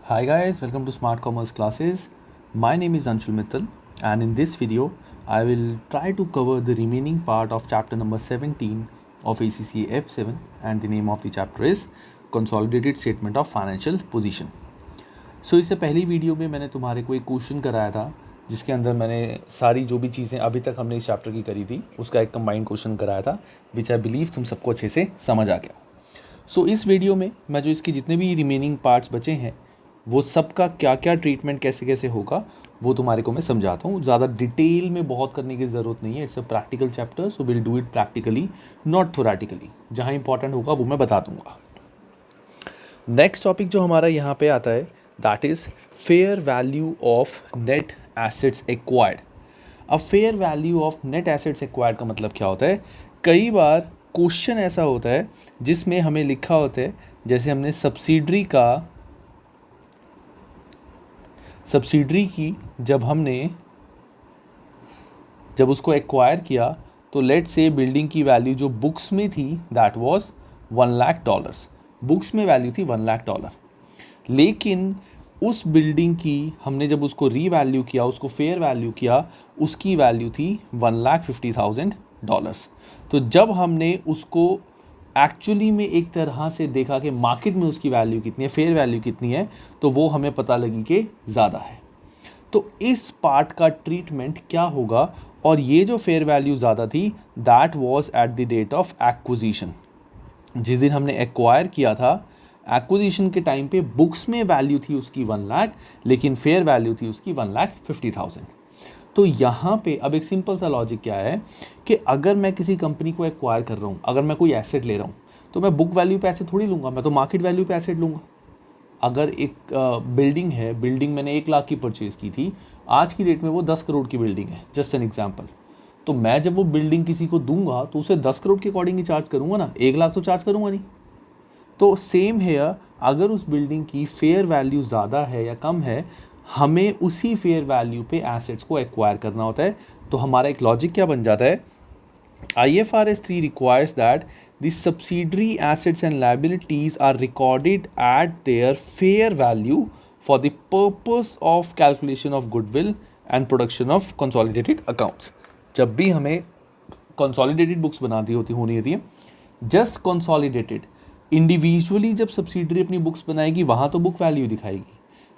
Hi guys, welcome to Smart Commerce classes. My name is Anshul Mittal and in this video I will try to cover the remaining part of chapter number 17 of ACCA F7 and the name of the chapter is Consolidated Statement of Financial Position. So इससे पहली video में मैंने तुम्हारे को एक question कराया था जिसके अंदर मैंने सारी जो भी चीज़ें अभी तक हमने इस चैप्टर की करी थी उसका एक कंबाइंड क्वेश्चन कराया था विच आई बिलीव तुम सबको अच्छे से समझ आ गया. सो इस वीडियो में मैं जो इसके जितने भी रिमेनिंग पार्ट्स बचे हैं वो सबका क्या क्या ट्रीटमेंट कैसे कैसे होगा वो तुम्हारे को मैं समझाता हूँ. ज़्यादा डिटेल में बहुत करने की ज़रूरत नहीं है. It's a practical chapter, so will do it practically not theoretically. जहाँ इंपॉर्टेंट होगा वो मैं बता दूंगा. नेक्स्ट टॉपिक जो हमारा यहाँ पे आता है that is fair value of net assets acquired. अब fair value of net assets acquired का मतलब क्या होता है? कई बार क्वेश्चन ऐसा होता है जिसमें हमें लिखा होता है जैसे हमने सब्सिडरी की जब उसको एक्वायर किया तो लेट से बिल्डिंग की वैल्यू जो बुक्स में थी दैट वाज $1,00,000. बुक्स में वैल्यू थी $1,00,000. लेकिन उस बिल्डिंग की हमने जब उसको रीवैल्यू किया, उसको फेयर वैल्यू किया, उसकी वैल्यू थी $1,50,000. तो जब हमने उसको एक्चुअली में एक तरह से देखा कि मार्केट में उसकी वैल्यू कितनी है, फेयर वैल्यू कितनी है, तो वो हमें पता लगी कि ज़्यादा है. तो इस पार्ट का ट्रीटमेंट क्या होगा? और ये जो फेयर वैल्यू ज़्यादा थी that was at the date of acquisition. जिस दिन हमने एक्वायर किया था, एक्विजिशन के टाइम पे बुक्स में वैल्यू थी उसकी 1,00,000 लेकिन फेयर वैल्यू थी उसकी 1,50,000. तो यहाँ पे अब एक सिंपल सा लॉजिक क्या है कि अगर मैं किसी कंपनी को एक्वायर कर रहा हूँ, अगर मैं कोई एसेट ले रहा हूँ तो मैं बुक वैल्यू पे एसेट थोड़ी लूँगा, मैं तो मार्केट वैल्यू पे एसेट लूँगा. अगर एक बिल्डिंग है, बिल्डिंग मैंने 1,00,000 की परचेज़ की थी, आज की डेट में वो 10 करोड़ की बिल्डिंग है, जस्ट एन एग्जाम्पल. तो मैं जब वो बिल्डिंग किसी को दूंगा तो उसे 10 करोड़ के अकॉर्डिंग ही चार्ज करूँगा ना, 1,00,000 तो चार्ज करूँगा नहीं. तो सेम है, अगर उस बिल्डिंग की फेयर वैल्यू ज़्यादा है या कम है, हमें उसी फेयर वैल्यू पे एसेट्स को एक्वायर करना होता है. तो हमारा एक लॉजिक क्या बन जाता है? IFRS 3 requires that the subsidiary assets and liabilities are recorded at their fair value for the purpose of calculation of goodwill and production of consolidated accounts. जब भी हमें consolidated books बनाती होनी है जस्ट consolidated, इंडिविजुअली जब subsidiary अपनी books बनाएगी वहाँ तो बुक वैल्यू दिखाएगी,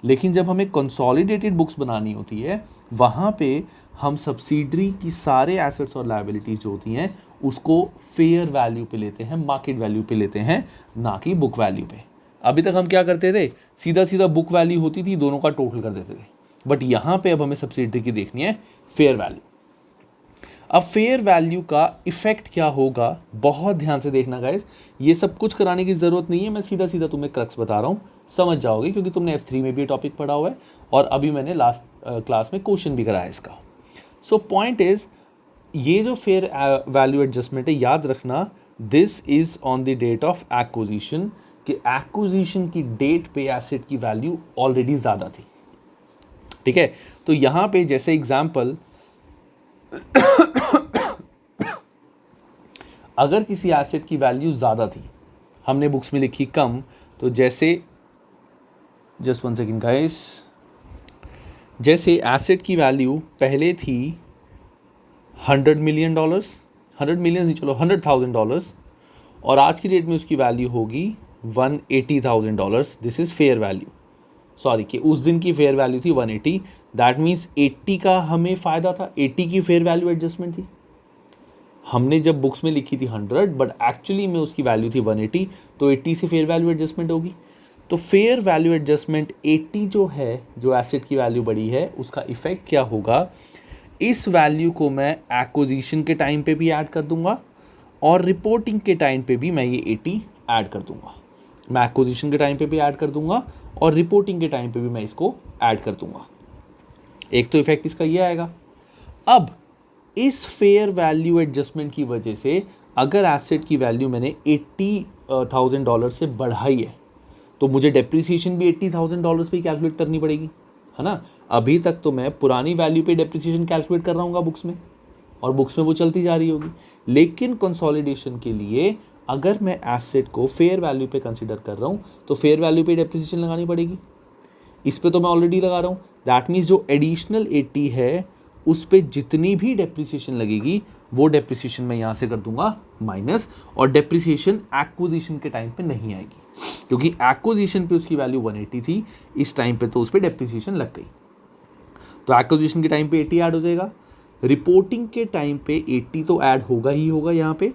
लेकिन जब हमें कंसोलिडेटेड बुक्स बनानी होती है वहाँ पे हम सब्सिडरी की सारे एसेट्स और लायबिलिटीज जो होती हैं उसको फेयर वैल्यू पे लेते हैं, मार्केट वैल्यू पे लेते हैं, ना कि बुक वैल्यू पे. अभी तक हम क्या करते थे, सीधा सीधा बुक वैल्यू होती थी, दोनों का टोटल कर देते थे. बट यहाँ पे अब हमें सब्सिडरी की देखनी है फेयर वैल्यू. अब फेयर वैल्यू का इफेक्ट क्या होगा, बहुत ध्यान से देखना गाइस. ये सब कुछ कराने की ज़रूरत नहीं है, मैं सीधा सीधा तुम्हें क्रक्स बता रहा हूँ, समझ जाओगे क्योंकि तुमने F3 में भी टॉपिक पढ़ा हुआ है और अभी मैंने लास्ट क्लास में क्वेश्चन भी कराया इसका. सो पॉइंट इज, ये जो फेयर वैल्यू एडजस्टमेंट है, याद रखना this is on the date of acquisition, कि एक्विजिशन की डेट पे एसेट की वैल्यू ऑलरेडी ज़्यादा थी. ठीक है, तो यहाँ पे जैसे एग्जाम्पल अगर किसी एसेट की वैल्यू ज़्यादा थी, हमने बुक्स में लिखी कम, तो जैसे जस्ट 1 सेकेंड गाइस, जैसे एसेट की वैल्यू पहले थी $100 मिलियन, 100 मिलियन नहीं, चलो $100,000, और आज की डेट में उसकी वैल्यू होगी $180,000. This is fair value. Sorry कि उस दिन की फेयर वैल्यू थी 180, दैट मीन्स 80 का हमें फ़ायदा था, 80 की फेयर वैल्यू एडजस्टमेंट थी. हमने जब बुक्स में लिखी थी 100 बट एक्चुअली में उसकी वैल्यू थी 180, तो 80 से फेयर वैल्यू एडजस्टमेंट होगी. तो फेयर वैल्यू एडजस्टमेंट 80 जो है, जो एसेट की वैल्यू बढ़ी है, उसका इफेक्ट क्या होगा? इस वैल्यू को मैं एक्विजिशन के टाइम पे भी ऐड कर दूंगा और रिपोर्टिंग के टाइम पे भी मैं ये 80 ऐड कर दूंगा. मैं एक्विजिशन के टाइम पे भी ऐड कर दूंगा और रिपोर्टिंग के टाइम पे भी मैं इसको ऐड कर दूंगा. एक तो इफेक्ट इसका ये आएगा. अब इस फेयर वैल्यू एडजस्टमेंट की वजह से अगर एसेट की वैल्यू मैंने $80,000 से बढ़ाई है तो मुझे डेप्रिसिएशन भी $80,000 पे कैलकुलेट करनी पड़ेगी, है ना. अभी तक तो मैं पुरानी वैल्यू पे डेप्रिसिएशन कैलकुलेट कर रहा हूँ बुक्स में, और बुक्स में वो चलती जा रही होगी. लेकिन कंसोलिडेशन के लिए अगर मैं एसेट को फेयर वैल्यू पे कंसिडर कर रहा हूँ तो फेयर वैल्यू पे डेप्रिसिएशन लगानी पड़ेगी. इस पे तो मैं ऑलरेडी लगा रहा हूँ, दैट मीन्स जो एडिशनल 80 है उस पे जितनी भी डेप्रिसिएशन लगेगी वो डेप्रिसिएशन मैं यहाँ से कर दूंगा माइनस, और डेप्रिसिएशन एक्विजिशन के टाइम पे नहीं आएगी क्योंकि एक्विजिशन पे उसकी वैल्यू 180 थी, इस टाइम पे तो उस पर डेप्रिसिएशन लग गई। तो एक्विजिशन के टाइम पे 80 ऐड हो जाएगा, रिपोर्टिंग के टाइम पे 80 तो ऐड होगा ही होगा यहाँ पे,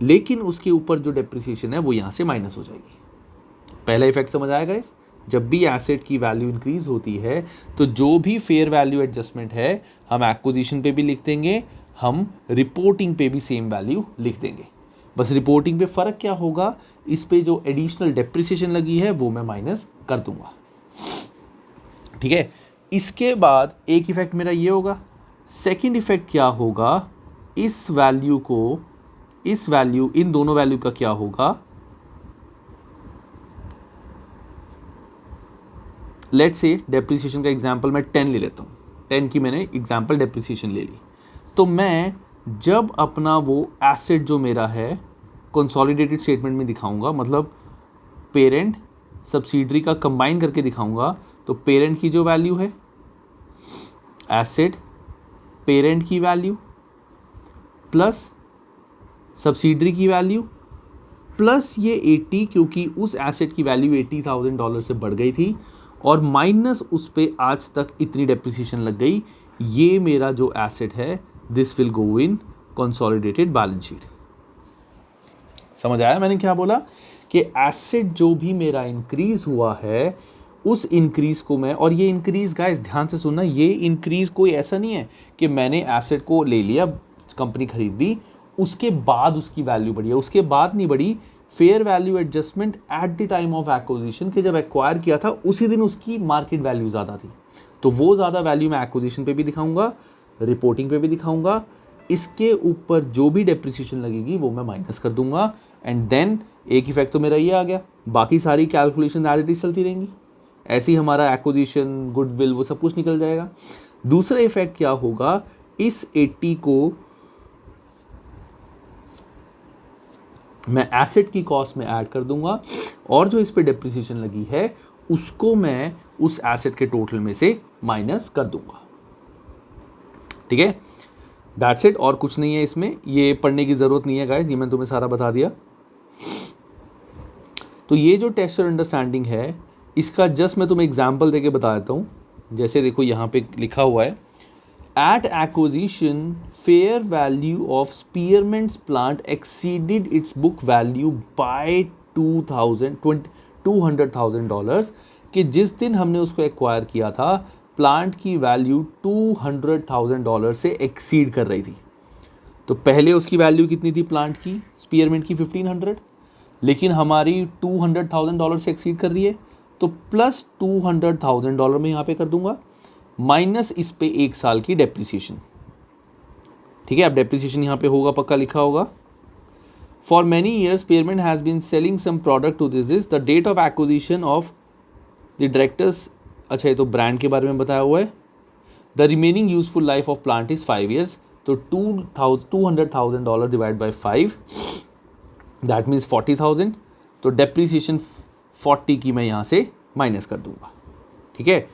लेकिन उसके ऊपर जो डेप्रिसिएशन है वो यहाँ से माइनस हो जाएगी। पहला इफेक्ट समझ आएगा इस, जब भी एसेट की वैल्यू इंक्रीज होती है तो जो भी फेयर वैल्यू एडजस्टमेंट है हम एक्विजिशन पे भी लिख देंगे, हम रिपोर्टिंग पे भी सेम वैल्यू लिख देंगे। बस रिपोर्टिंग पे फ़र्क क्या होगा, इस पे जो एडिशनल डेप्रिसिएशन लगी है वो मैं माइनस कर दूंगा। ठीक है, इसके बाद एक इफेक्ट मेरा ये होगा। सेकंड इफेक्ट क्या होगा, इस वैल्यू को, इस वैल्यू, इन दोनों वैल्यू का क्या होगा, लेट्स से डेप्रिसिएशन का एग्जांपल मैं 10 ले लेता हूँ, 10 की मैंने एग्जांपल डेप्रिसिएशन ले ली। तो मैं जब अपना वो एसेट जो मेरा है कंसोलिडेटेड स्टेटमेंट में दिखाऊंगा, मतलब पेरेंट सब्सिडरी का कंबाइन करके दिखाऊंगा, तो पेरेंट की जो वैल्यू है, एसेट पेरेंट की वैल्यू प्लस सब्सिडरी की वैल्यू प्लस ये 80, क्योंकि उस एसेट की वैल्यू $80,000 से बढ़ गई थी, और माइनस उस पे आज तक इतनी डेप्रिसिएशन लग गई, ये मेरा जो एसेट है this will go in consolidated balance sheet. समझ आया मैंने क्या बोला, कि एसेट जो भी मेरा इंक्रीज हुआ है उस इंक्रीज को मैं, और ये इंक्रीज गाइस ध्यान से सुनना, ये इंक्रीज कोई ऐसा नहीं है कि मैंने एसेट को ले लिया, कंपनी खरीद ली, उसके बाद उसकी वैल्यू बढ़ी है, उसके बाद नहीं बढ़ी, fair value adjustment at the time of acquisition, के जब एक्वायर किया था उसी दिन उसकी मार्केट वैल्यू ज़्यादा थी, तो वो ज़्यादा वैल्यू मैं एक्विजिशन पे भी दिखाऊंगा, रिपोर्टिंग पे भी दिखाऊंगा, इसके ऊपर जो भी डेप्रिसिएशन लगेगी वो मैं माइनस कर दूंगा, एंड देन एक इफेक्ट तो मेरा ये आ गया, बाकी सारी कैलकुलेशन एज इट इज चलती रहेंगी, ऐसे ही हमारा एक्विजिशन, गुडविल, वो सब कुछ निकल जाएगा। दूसरा इफेक्ट क्या होगा, इस 80 को मैं एसेट की कॉस्ट में ऐड कर दूंगा, और जो इस पे डेप्रिसिएशन लगी है उसको मैं उस एसेट के टोटल में से माइनस कर दूंगा। ठीक है, दैट्स इट, और कुछ नहीं है इसमें, ये पढ़ने की ज़रूरत नहीं है गाइस, ये मैंने तुम्हें सारा बता दिया। तो ये जो टेस्ट और अंडरस्टैंडिंग है, इसका जस्ट मैं तुम्हें एग्जाम्पल देके बता देता हूँ। जैसे देखो यहाँ पे लिखा हुआ है, at acquisition fair value of Spearmint's plant exceeded its book value by $200,000, कि जिस दिन हमने उसको एक्वायर किया था प्लांट की वैल्यू $200,000 से एक्सीड कर रही थी। तो पहले उसकी वैल्यू कितनी थी प्लांट की, स्पीयरमेंट की 1500, लेकिन हमारी $200,000 से एक्सीड कर रही है, तो प्लस $200,000 में यहाँ पे कर दूंगा, माइनस इस पे 1 साल की डेप्रिसिएशन। ठीक है, अब डेप्रिसिएशन यहाँ पे होगा, पक्का लिखा होगा, for many years Pearmint has been selling some product to this the date of acquisition of the directors. अच्छा, ये तो ब्रांड के बारे में बताया हुआ है। The remaining useful life of plant is 5 years, तो $200,000 डिवाइड बाई 5, दैट मीन्स 40,000, तो डेप्रिसिएशन 40 की मैं यहाँ से माइनस कर दूंगा। ठीक है,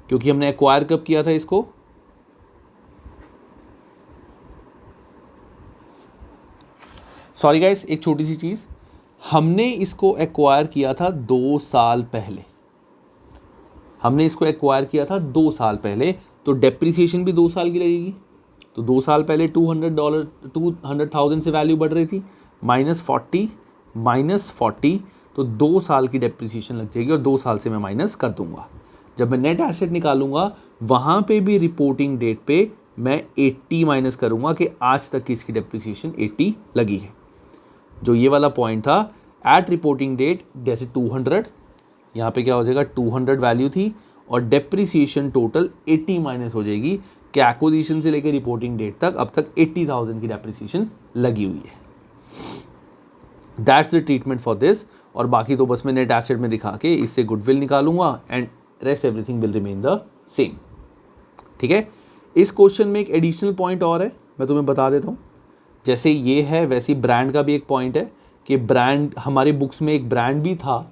क्योंकि हमने एक्वायर कब किया था इसको, सॉरी गाइस, एक छोटी सी चीज़, हमने इसको एक्वायर किया था 2 साल पहले, हमने इसको एक्वायर किया था 2 साल पहले, तो डेप्रिसिएशन भी 2 साल की लगेगी। तो 2 साल पहले $200,000 से वैल्यू बढ़ रही थी, -40 तो 2 साल की डेप्रिसिएशन लग जाएगी, और 2 साल से मैं माइनस कर दूंगा। जब मैं नेट एसेट निकालूंगा वहाँ पे भी रिपोर्टिंग डेट पे मैं 80 माइनस करूँगा कि आज तक की इसकी डेप्रिसिएशन 80 लगी है। जो ये वाला पॉइंट था, एट रिपोर्टिंग डेट जैसे 200, यहाँ पे क्या हो जाएगा, 200 वैल्यू थी और डेप्रिसिएशन टोटल 80 माइनस हो जाएगी, कि एक्विजिशन से लेकर रिपोर्टिंग डेट तक अब तक 80,000 की डेप्रिसिएशन लगी हुई है। That's the treatment for this, और बाकी तो बस मैं नेट एसेट में दिखा के इससे गुडविल निकालूंगा, and rest everything will remain the same. ठीक है, इस क्वेश्चन में एक एडिशनल पॉइंट और है, मैं तुम्हें बता देता हूँ। जैसे ये है वैसे ही ब्रांड का भी एक पॉइंट है, कि ब्रांड, हमारे बुक्स में एक ब्रांड भी था,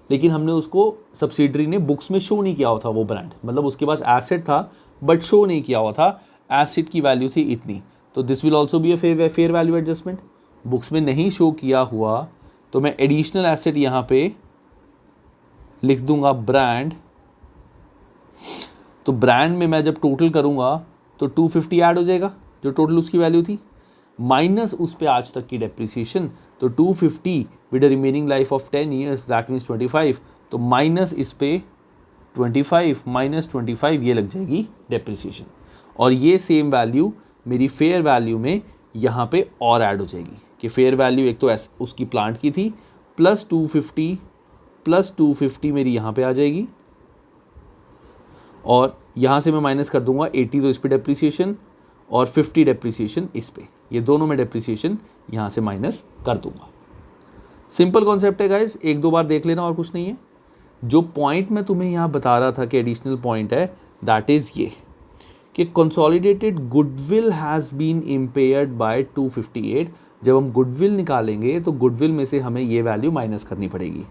लेकिन हमने उसको सब्सिडरी ने बुक्स में शो नहीं किया हुआ था वो ब्रांड, मतलब उसके पास एसेट था बट शो नहीं किया हुआ था, एसेट की वैल्यू थी इतनी, तो this will also be a fair value adjustment. Books में नहीं शो किया हुआ तो मैं एडिशनल एसेट यहाँ पे लिख दूंगा ब्रांड, तो ब्रांड में मैं जब टोटल करूंगा तो 250 ऐड हो जाएगा जो टोटल उसकी वैल्यू थी, माइनस उस पे आज तक की डेप्रिसिएशन, तो 250 with a remaining life of 10 years that means 25, तो माइनस इस पे 25 माइनस 25 ये लग जाएगी डेप्रिसिएशन, और ये सेम वैल्यू मेरी फेयर वैल्यू में यहाँ पे और ऐड हो जाएगी कि फेयर वैल्यू एक तो उसकी प्लांट की थी प्लस 250 मेरी यहाँ पे आ जाएगी, और यहाँ से मैं माइनस कर दूंगा 80, तो इस पे डेप्रिसिएशन और 50 डेप्रिसिएशन इस पे, ये दोनों में डेप्रिसिएशन यहाँ से माइनस कर दूंगा। सिंपल कॉन्सेप्ट है गाइस, एक दो बार देख लेना और कुछ नहीं है। जो पॉइंट मैं तुम्हें यहाँ बता रहा था कि एडिशनल पॉइंट है, दैट इज़ ये कि consolidated goodwill has been impaired by 258। जब हम गुडविल निकालेंगे तो गुडविल में से हमें ये वैल्यू माइनस करनी पड़ेगी।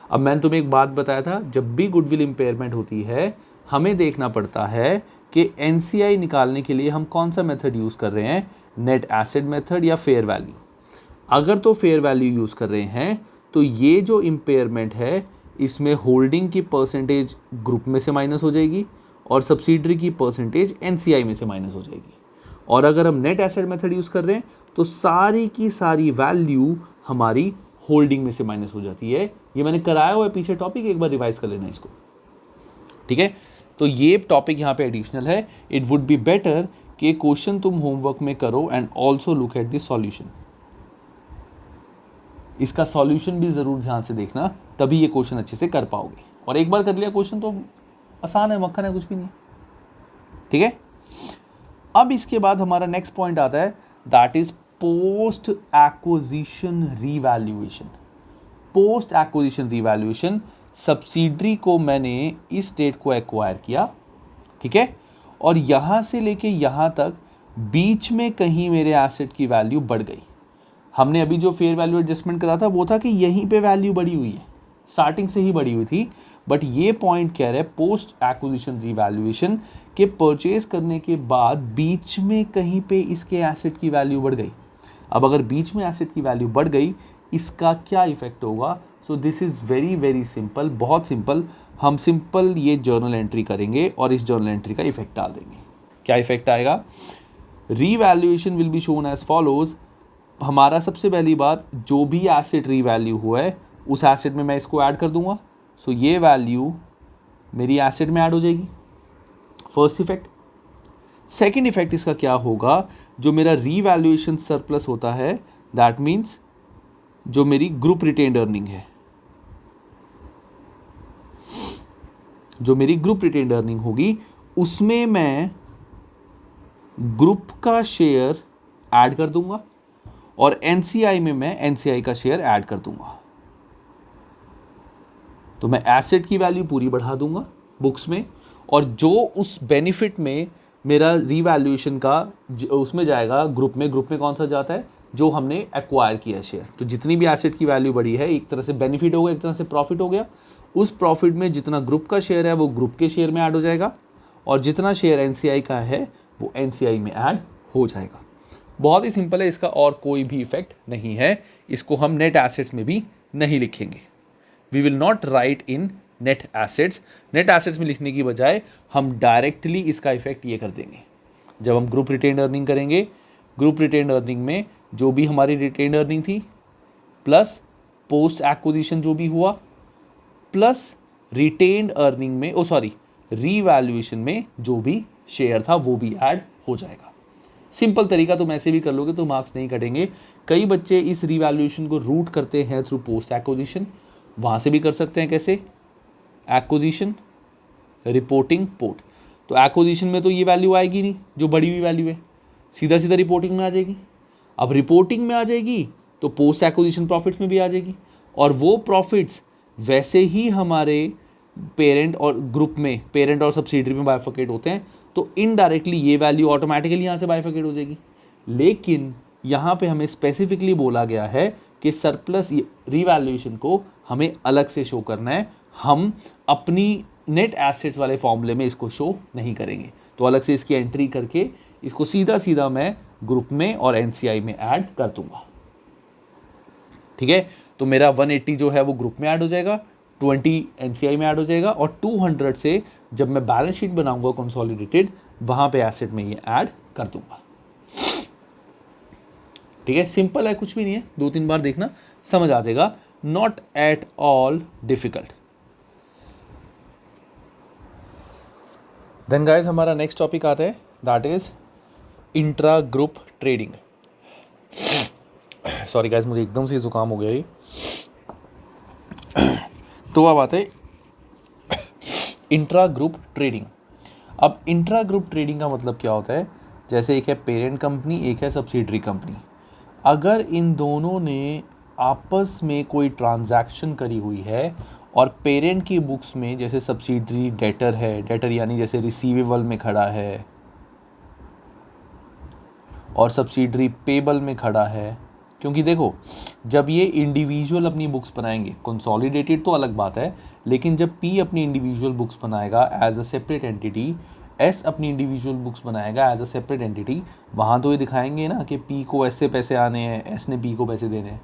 अब मैंने तुम्हें एक बात बताया था, जब भी गुडविल इम्पेयरमेंट होती है हमें देखना पड़ता है कि एनसीआई निकालने के लिए हम कौन सा मेथड यूज़ कर रहे हैं, नेट एसेट मेथड या फेयर वैल्यू। अगर तो फेयर वैल्यू यूज़ कर रहे हैं तो ये जो इम्पेयरमेंट है इसमें होल्डिंग की परसेंटेज ग्रुप में से माइनस हो जाएगी और सब्सिडरी की परसेंटेज एनसीआई में से माइनस हो जाएगी। और अगर हम नेट एसेट मेथड यूज़ कर रहे हैं तो सारी की सारी वैल्यू हमारी होल्डिंग में से माइनस हो जाती है। ये मैंने कराया हुआ है पीछे टॉपिक, एक बार रिवाइज कर लेना इसको, ठीक है। तो ये टॉपिक यहाँ पे एडिशनल है। इट वुड बी बेटर कि क्वेश्चन तुम होमवर्क में करो and also look at the solution. इसका सॉल्यूशन भी ज़रूर ध्यान से देखना, तभी ये क्वेश्चन अच्छे से कर पाओगे। और एक बार कर लिया क्वेश्चन तो आसान है, मक्खन है, कुछ भी नहीं, ठीक है। अब इसके बाद हमारा नेक्स्ट पॉइंट आता है, that is post acquisition revaluation. Post acquisition revaluation, subsidiary को मैंने इस डेट को एक्वायर किया, ठीक है, और यहाँ से लेके यहाँ तक बीच में कहीं मेरे एसेट की वैल्यू बढ़ गई। हमने अभी जो फेयर वैल्यू एडजस्टमेंट करा था वो था कि यहीं पे वैल्यू बढ़ी हुई है, स्टार्टिंग से ही बढ़ी हुई थी, बट ये पॉइंट कह रहा है पोस्ट एक्विजिशन रीवैल्यूएशन के परचेज करने के बाद बीच में कहीं पे इसके एसेट की वैल्यू बढ़ गई। अब अगर बीच में एसेट की वैल्यू बढ़ गई, इसका क्या इफेक्ट होगा? So this is very very simple, बहुत सिंपल। हम सिंपल ये जर्नल एंट्री करेंगे और इस जर्नल एंट्री का इफेक्ट डाल देंगे। क्या इफेक्ट आएगा? Revaluation will be shown as follows. हमारा सबसे पहली बात, जो भी एसेट रीवैल्यू हुआ है उस एसेट में मैं इसको ऐड कर दूंगा, सो ये वैल्यू मेरी एसेट में ऐड हो जाएगी, फर्स्ट इफेक्ट। सेकेंड इफेक्ट इसका क्या होगा, जो मेरा रीवैल्यूएशन सरप्लस होता है, दैट मीन्स जो मेरी ग्रुप रिटेन्ड अर्निंग है, जो मेरी ग्रुप रिटेन्ड अर्निंग होगी उसमें मैं ग्रुप का शेयर ऐड कर दूंगा और एनसीआई में मैं एनसीआई का शेयर ऐड कर दूंगा। तो मैं एसेट की वैल्यू पूरी बढ़ा दूंगा बुक्स में, और जो उस बेनिफिट में मेरा रीवैल्यूएशन का उसमें जाएगा ग्रुप में कौन सा जाता है, जो हमने एक्वायर किया शेयर। तो जितनी भी एसेट की वैल्यू बढ़ी है, एक तरह से बेनिफिट हो गया, एक तरह से प्रॉफिट हो गया। उस प्रॉफिट में जितना ग्रुप का शेयर है वो ग्रुप के शेयर में ऐड हो जाएगा, और जितना शेयर एनसीआई का है वो एनसीआई में ऐड हो जाएगा। बहुत ही सिंपल है, इसका और कोई भी इफेक्ट नहीं है। इसको हम नेट एसेट्स में भी नहीं लिखेंगे। We will not write in net assets. Net assets में लिखने की बजाय हम डायरेक्टली इसका इफेक्ट ये कर देंगे। जब हम ग्रुप रिटेन्ड अर्निंग करेंगे, ग्रुप रिटेन्ड अर्निंग में जो भी हमारी रिटेन्ड अर्निंग थी प्लस पोस्ट एक्विजिशन जो भी हुआ प्लस रिटेन्ड अर्निंग में रीवैल्यूएशन में जो भी शेयर था वो भी ऐड हो जाएगा। सिंपल तरीका, तुम ऐसे भी कर लोगे तो मार्क्स नहीं कटेंगे। कई बच्चे इस रीवैल्यूएशन को रूट करते हैं थ्रू पोस्ट एक्विजिशन, वहाँ से भी कर सकते हैं। कैसे? Acquisition, reporting, port. तो एक्विजिशन में तो ये वैल्यू आएगी नहीं जो बढ़ी हुई वैल्यू है, सीधा सीधा रिपोर्टिंग में आ जाएगी। अब रिपोर्टिंग में आ जाएगी तो पोस्ट एक्विजिशन प्रॉफिट्स में भी आ जाएगी, और वो प्रॉफिट्स वैसे ही हमारे पेरेंट और ग्रुप में, पेरेंट और सब्सिडरी में बाइफर्केट होते हैं, तो इनडायरेक्टली ये वैल्यू ऑटोमेटिकली यहाँ से बाइफर्केट हो जाएगी। लेकिन यहाँ पे हमें स्पेसिफिकली बोला गया है कि सरप्लस रीवैल्यूएशन को हमें अलग से शो करना है, हम अपनी नेट एसेट्स वाले फॉर्मूले में इसको शो नहीं करेंगे। तो अलग से इसकी एंट्री करके इसको सीधा सीधा मैं ग्रुप में और एनसीआई में ऐड कर दूंगा। ठीक है, तो मेरा 180 जो है वो ग्रुप में ऐड हो जाएगा, 20 एनसीआई में ऐड हो जाएगा, और 200 से जब मैं बैलेंस शीट बनाऊंगा कंसोलिडेटेड, वहां पे एसेट में ये ऐड कर दूंगा। ठीक है, सिंपल है, कुछ भी नहीं है, 2-3 बार देखना समझ आ जाएगा, not at all difficult. Then guys हमारा नेक्स्ट टॉपिक आता है, that is intra group trading. Sorry guys, मुझे एकदम से जुकाम हो गया ये। तो अब आते हैं इंट्रा ग्रुप ट्रेडिंग। अब इंट्रा ग्रुप ट्रेडिंग का मतलब क्या होता है, जैसे एक है पेरेंट कंपनी, एक है सब्सिडरी कंपनी। अगर इन दोनों ने आपस में कोई ट्रांजैक्शन करी हुई है और पेरेंट की बुक्स में जैसे सब्सिडरी डेटर है, डेटर यानी जैसे रिसीवेबल में खड़ा है और सब्सिडरी पेबल में खड़ा है, क्योंकि देखो जब ये इंडिविजुअल अपनी बुक्स बनाएंगे, कंसोलिडेटेड तो अलग बात है, लेकिन जब पी अपनी इंडिविजुअल बुक्स बनाएगा as a separate entity, S अपनी इंडिविजुअल बुक्स बनाएगा एज अ सेपरेट एंटिटी, वहाँ तो ये दिखाएंगे ना कि पी को एस से पैसे आने हैं, एस ने पी को पैसे देने हैं।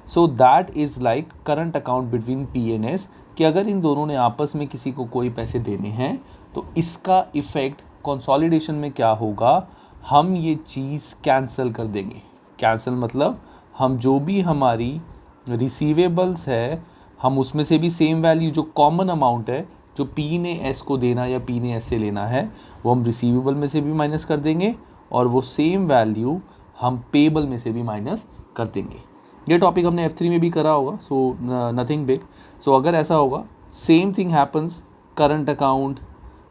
So that is like current account between P and S, कि अगर इन दोनों ने आपस में किसी को कोई पैसे देने हैं तो इसका इफ़ेक्ट कंसोलिडेशन में क्या होगा, हम ये चीज़ कैंसिल कर देंगे। कैंसिल मतलब हम जो भी हमारी रिसीवेबल्स है, हम उसमें से भी सेम वैल्यू जो कॉमन अमाउंट है जो पी ने एस को देना या पी ने एस से लेना है, वो हम रिसीवेबल में से भी माइनस कर देंगे, और वो सेम वैल्यू हम पेबल में से भी माइनस कर देंगे। ये टॉपिक हमने F3 में भी करा होगा, सो नथिंग बिग। सो अगर ऐसा होगा, same thing happens current account,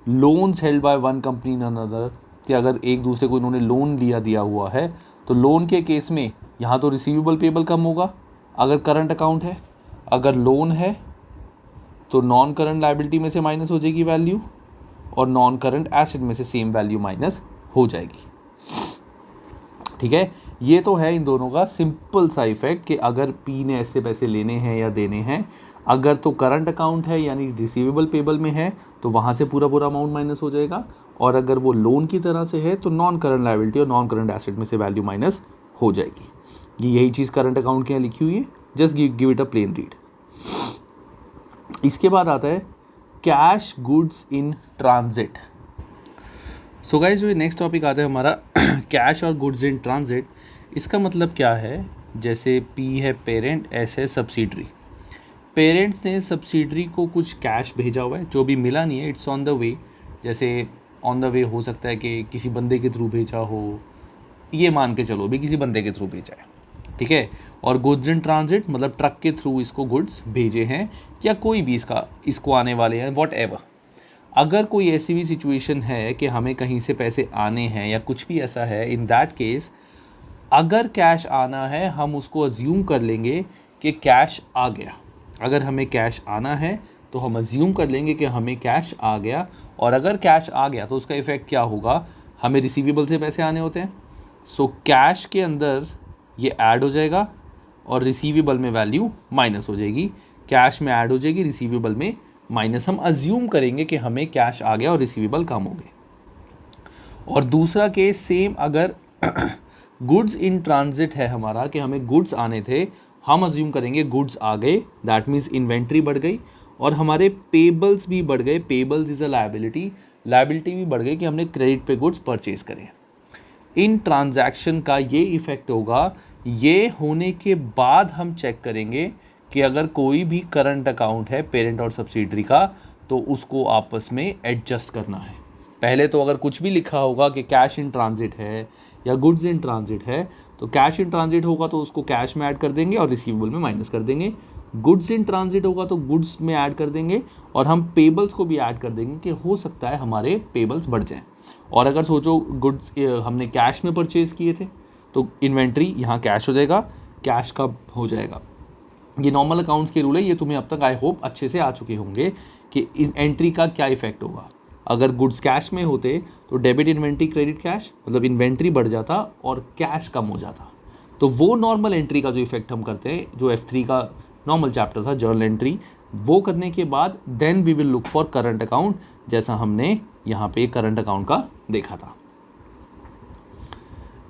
loans held by one company in another, कि अगर एक दूसरे को इन्होंने लोन दिया हुआ है तो लोन के केस में यहाँ तो रिसीवेबल पेबल कम होगा अगर करंट अकाउंट है, अगर लोन है तो नॉन करंट लायबिलिटी में से माइनस हो जाएगी वैल्यू, और नॉन करंट एसेट में से सेम वैल्यू माइनस हो जाएगी। ठीक है, ये तो है इन दोनों का सिंपल सा इफेक्ट कि अगर पी ने एस से पैसे लेने हैं या देने हैं, अगर तो करंट अकाउंट है यानी रिसीवेबल पेबल में है तो वहाँ से पूरा अमाउंट माइनस हो जाएगा, और अगर वो लोन की तरह से है तो नॉन करंट लायबिलिटी और नॉन करंट एसेट में से वैल्यू माइनस हो जाएगी। यही चीज़ करंट अकाउंट के यहाँ लिखी हुई है, just give it a plain read. इसके बाद आता है cash goods in transit. So guys जो नेक्स्ट टॉपिक आता है हमारा कैश और गुड्स इन ट्रांजिट। इसका मतलब क्या है, जैसे पी है पेरेंट, एस है सब्सिडरी। पेरेंट्स ने सब्सिडरी को कुछ कैश भेजा हुआ है, जो भी मिला नहीं है, इट्स ऑन द वे। जैसे ऑन द वे हो सकता है कि किसी बंदे के थ्रू भेजा हो, ये मान के चलो भी किसी बंदे के थ्रू भेजा है, ठीक है। और गुड्स इन ट्रांजिट मतलब ट्रक के थ्रू इसको गुड्स भेजे हैं, या कोई भी इसको आने वाले हैं, वॉट एवर। अगर कोई ऐसी भी सिचुएशन है कि हमें कहीं से पैसे आने हैं या कुछ भी ऐसा है, इन दैट केस अगर कैश आना है हम उसको अज्यूम कर लेंगे कि कैश आ गया। अगर हमें कैश आना है तो हम अज्यूम कर लेंगे कि हमें कैश आ गया, और अगर कैश आ गया तो उसका इफ़ेक्ट क्या होगा, हमें रिसीवेबल से पैसे आने होते हैं, सो कैश के अंदर ये ऐड हो जाएगा और रिसीवेबल में वैल्यू माइनस हो जाएगी। कैश में ऐड हो जाएगी, रिसीवेबल में माइनस। हम अज्यूम करेंगे कि हमें कैश आ गया और रिसीवेबल कम हो गए। और दूसरा केस सेम, अगर गुड्स इन ट्रांजिट है हमारा कि हमें गुड्स आने थे, हम अज्यूम करेंगे गुड्स आ गए, दैट मीन्स इन्वेंट्री बढ़ गई और हमारे पेबल्स भी बढ़ गए। Payables is a liability, liability भी बढ़ गई कि हमने क्रेडिट पे गुड्स परचेज करें। इन ट्रांजैक्शन का ये इफ़ेक्ट होगा। ये होने के बाद हम चेक करेंगे कि अगर कोई भी करंट अकाउंट है पेरेंट और सब्सिडरी का तो उसको आपस में एडजस्ट करना है। पहले तो अगर कुछ भी लिखा होगा कि कैश इन ट्रांजिट है या गुड्स इन ट्रांजिट है, तो कैश इन ट्रांजिट होगा तो उसको कैश में ऐड कर देंगे और रिसीवेबल में माइनस कर देंगे। गुड्स इन ट्रांजिट होगा तो गुड्स में ऐड कर देंगे और हम पेबल्स को भी ऐड कर देंगे कि हो सकता है हमारे पेबल्स बढ़ जाएं। और अगर सोचो गुड्स हमने कैश में परचेज़ किए थे तो इन्वेंट्री यहाँ कैश हो जाएगा, कैश का हो जाएगा। ये नॉर्मल अकाउंट्स के रूल है, ये तुम्हें अब तक आई होप अच्छे से आ चुके होंगे कि इस एंट्री का क्या इफेक्ट होगा। अगर गुड्स कैश में होते तो डेबिट इन्वेंट्री क्रेडिट कैश, मतलब इन्वेंट्री बढ़ जाता और कैश कम हो जाता। तो वो नॉर्मल एंट्री का जो इफेक्ट हम करते हैं, जो F3 का नॉर्मल चैप्टर था जर्नल एंट्री। वो करने के बाद then we will look for current account, जैसा हमने यहाँ पे करंट अकाउंट का देखा था।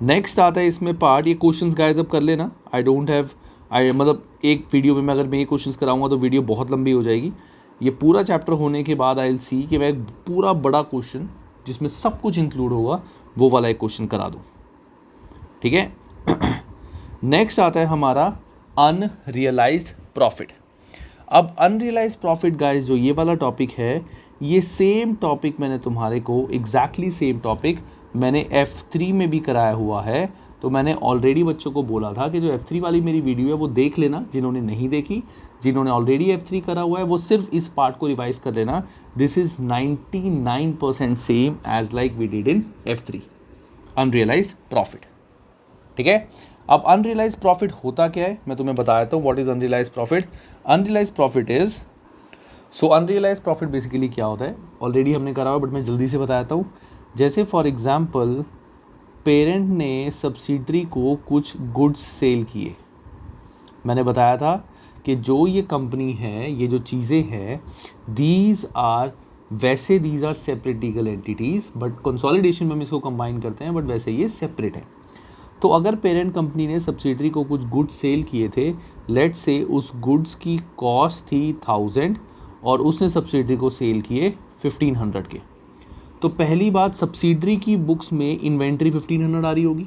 नेक्स्ट आता है इसमें पार्ट, ये क्वेश्चंस गाइस अब कर लेना। मतलब एक वीडियो में मैं अगर मैं ये क्वेश्चंस कराऊंगा तो वीडियो बहुत लंबी हो जाएगी। ये पूरा चैप्टर होने के बाद आई विल सी कि मैं एक पूरा बड़ा क्वेश्चन जिसमें सब कुछ इंक्लूड होगा वो वाला एक क्वेश्चन करा दूँ, ठीक है। नेक्स्ट आता है हमारा अनरियलाइज्ड प्रॉफिट। अब अनरियलाइज्ड प्रॉफिट गाइस जो ये वाला टॉपिक है, ये सेम टॉपिक मैंने तुम्हारे को एग्जैक्टली सेम टॉपिक मैंने F3 में भी कराया हुआ है। तो मैंने ऑलरेडी बच्चों को बोला था कि जो F3 वाली मेरी वीडियो है वो देख लेना, जिन्होंने नहीं देखी, जिन्होंने ऑलरेडी F3 करा हुआ है वो सिर्फ इस पार्ट को रिवाइज कर लेना। This is 99% same as like we did in F3 unrealised profit, ठीक है। अब अनरियलाइज्ड प्रॉफिट होता क्या है मैं तुम्हें बता देता हूँ। What is unrealised profit? Unrealised profit is, so unrealised profit basically क्या होता है ऑलरेडी हमने करा हुआ, बट मैं जल्दी से बता देता हूँ। जैसे फॉर एग्जाम्पल पेरेंट ने सब्सिडरी को कुछ गुड्स सेल किए, मैंने बताया था कि जो ये कंपनी है, ये जो चीज़ें हैं, these are separate legal entities, but consolidation में हम इसको कंबाइन करते हैं, बट वैसे ये सेपरेट है। तो अगर पेरेंट कंपनी ने सब्सिडरी को कुछ गुड्स सेल किए थे, लेट्स से उस गुड्स की कॉस्ट थी 1000 और उसने सब्सिडरी को सेल किए 1500 के, तो पहली बात सब्सिडरी की बुक्स में इन्वेंट्री 1500 आ रही होगी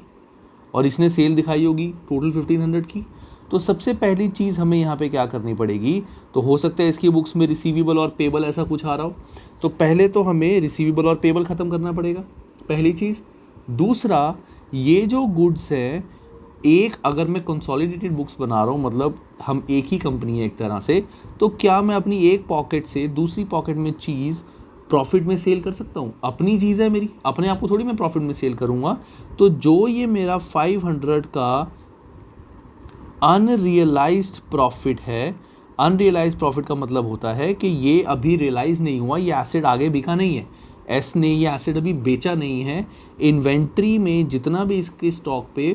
और इसने सेल दिखाई होगी टोटल 1500 की। तो सबसे पहली चीज़ हमें यहाँ पे क्या करनी पड़ेगी, तो हो सकता है इसकी बुक्स में रिसीवेबल और पेबल ऐसा कुछ आ रहा हो, तो पहले तो हमें रिसीवेबल और पेबल ख़त्म करना पड़ेगा, पहली चीज़। दूसरा, ये जो गुड्स है, एक अगर मैं कंसोलिडेटेड बुक्स बना रहा हूँ, मतलब हम एक ही कंपनी है एक तरह से, तो क्या मैं अपनी एक पॉकेट से दूसरी पॉकेट में चीज़ प्रॉफिट में सेल कर सकता हूँ? अपनी चीज़ है मेरी, अपने आप को थोड़ी मैं प्रॉफिट में सेल करूँगा। तो जो ये मेरा 500 का अनरियलाइज्ड प्रॉफिट है, अनरियलाइज्ड प्रॉफिट का मतलब होता है कि ये अभी रियलाइज़ नहीं हुआ, ये एसेट आगे बिका नहीं है, एस ने ये एसेट अभी बेचा नहीं है। इन्वेंट्री में जितना भी इसके स्टॉक पे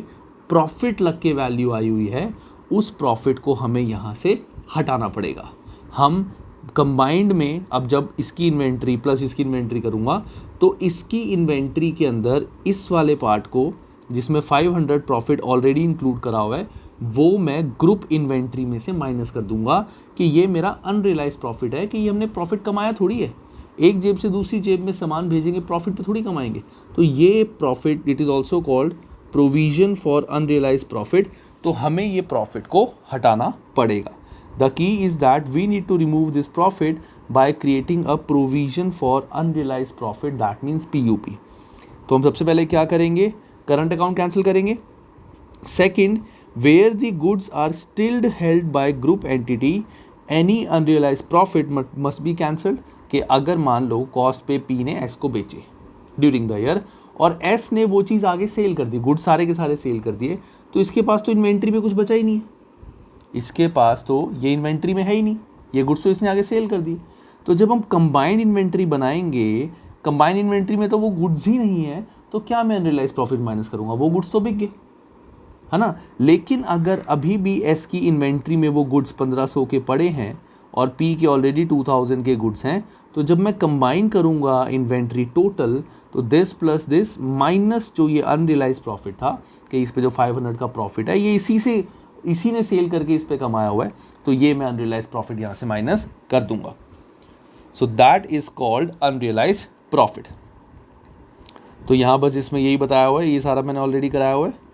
प्रॉफिट लग के वैल्यू आई हुई है, उस प्रॉफिट को हमें यहाँ से हटाना पड़ेगा। हम कंबाइंड में अब जब इसकी इन्वेंट्री प्लस इसकी इन्वेंट्री करूँगा, तो इसकी इन्वेंट्री के अंदर इस वाले पार्ट को जिसमें 500 प्रॉफिट ऑलरेडी इंक्लूड करा हुआ है, वो मैं ग्रुप इन्वेंट्री में से माइनस कर दूंगा कि ये मेरा अनरियलाइज प्रॉफिट है, कि ये हमने प्रॉफिट कमाया थोड़ी है, एक जेब से दूसरी जेब में सामान भेजेंगे, प्रॉफिट पे थोड़ी कमाएंगे। तो ये profit, it is also called provision for unrealised profit. तो हमें ये प्रॉफिट को हटाना पड़ेगा। The key is that we need to remove this profit by creating a provision for unrealised profit, that means PUP। तो हम सबसे पहले क्या करेंगे, करंट अकाउंट कैंसिल करेंगे। Second, where the goods are still held by group entity, any unrealised profit must be cancelled. कि अगर मान लो कॉस्ट पे P ने S को बेचे ड्यूरिंग द ईयर और S ने वो चीज़ आगे सेल कर दी, गुड्स सारे के सारे सेल कर दिए, तो इसके पास तो इन्वेंट्री में कुछ बचा ही नहीं है, इसके पास तो ये इन्वेंट्री में है ही नहीं, ये गुड्स तो इसने आगे सेल कर दी। तो जब हम कंबाइंड इन्वेंट्री बनाएंगे, कंबाइंड इन्वेंट्री में तो वो गुड्स ही नहीं है, तो क्या मैं अनरियलाइज प्रॉफिट माइनस करूँगा, वो गुड्स तो बिक गए, है ना। लेकिन अगर अभी भी S की इन्वेंट्री में वो गुड्स 1500 के पड़े हैं और P के ऑलरेडी 2000 के गुड्स हैं, तो जब मैं कंबाइन करूँगा इन्वेंट्री टोटल, तो दिस प्लस दिस माइनस जो ये अनरियलाइज प्रॉफिट था कि इस पे जो 500 का प्रॉफिट है, ये इसी ने सेल करके इस पे कमाया हुआ है, तो ये मैं अनरियलाइज प्रॉफिट यहाँ से माइनस कर दूंगा। So that is called unrealised profit. तो यहाँ बस इसमें यही बताया हुआ है, ये सारा मैंने ऑलरेडी कराया हुआ है।